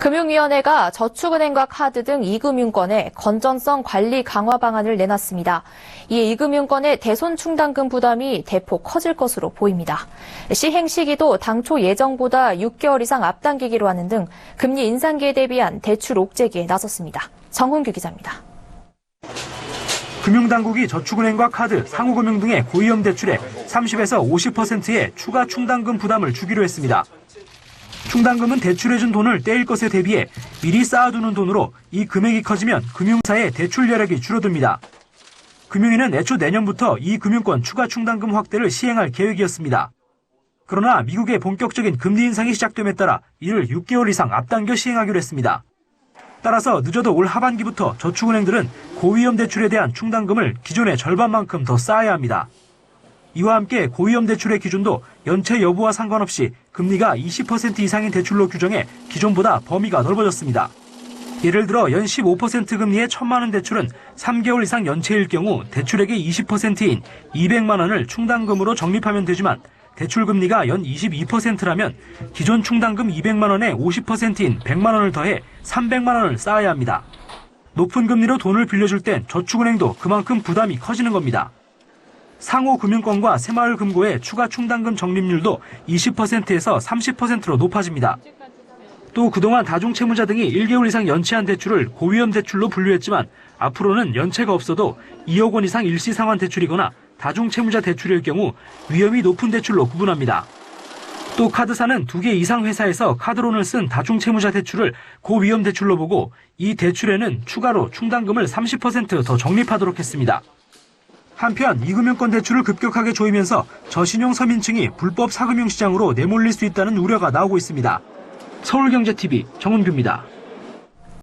금융위원회가 저축은행과 카드 등 2금융권의 건전성 관리 강화 방안을 내놨습니다. 이에 2금융권의 대손 충당금 부담이 대폭 커질 것으로 보입니다. 시행 시기도 당초 예정보다 6개월 이상 앞당기기로 하는 등 금리 인상기에 대비한 대출 옥죄기에 나섰습니다. 정훈규 기자입니다. 금융당국이 저축은행과 카드, 상호금융 등의 고위험 대출에 30에서 50%의 추가 충당금 부담을 주기로 했습니다. 충당금은 대출해준 돈을 떼일 것에 대비해 미리 쌓아두는 돈으로 이 금액이 커지면 금융사의 대출 여력이 줄어듭니다. 금융위는 애초 내년부터 이 금융권 추가 충당금 확대를 시행할 계획이었습니다. 그러나 미국의 본격적인 금리 인상이 시작됨에 따라 이를 6개월 이상 앞당겨 시행하기로 했습니다. 따라서 늦어도 올 하반기부터 저축은행들은 고위험 대출에 대한 충당금을 기존의 절반만큼 더 쌓아야 합니다. 이와 함께 고위험 대출의 기준도 연체 여부와 상관없이 금리가 20% 이상인 대출로 규정해 기존보다 범위가 넓어졌습니다. 예를 들어 연 15% 금리의 1,000만 원 대출은 3개월 이상 연체일 경우 대출액의 20%인 200만 원을 충당금으로 적립하면 되지만 대출 금리가 연 22%라면 기존 충당금 200만 원에 50%인 100만 원을 더해 300만 원을 쌓아야 합니다. 높은 금리로 돈을 빌려줄 땐 저축은행도 그만큼 부담이 커지는 겁니다. 상호금융권과 새마을금고의 추가 충당금 적립률도 20%에서 30%로 높아집니다. 또 그동안 다중채무자 등이 1개월 이상 연체한 대출을 고위험 대출로 분류했지만 앞으로는 연체가 없어도 2억 원 이상 일시상환 대출이거나 다중채무자 대출일 경우 위험이 높은 대출로 구분합니다. 또 카드사는 2개 이상 회사에서 카드론을 쓴 다중채무자 대출을 고위험 대출로 보고 이 대출에는 추가로 충당금을 30% 더 적립하도록 했습니다. 한편 2금융권 대출을 급격하게 조이면서 저신용 서민층이 불법 사금융 시장으로 내몰릴 수 있다는 우려가 나오고 있습니다. 서울경제TV 정은규입니다.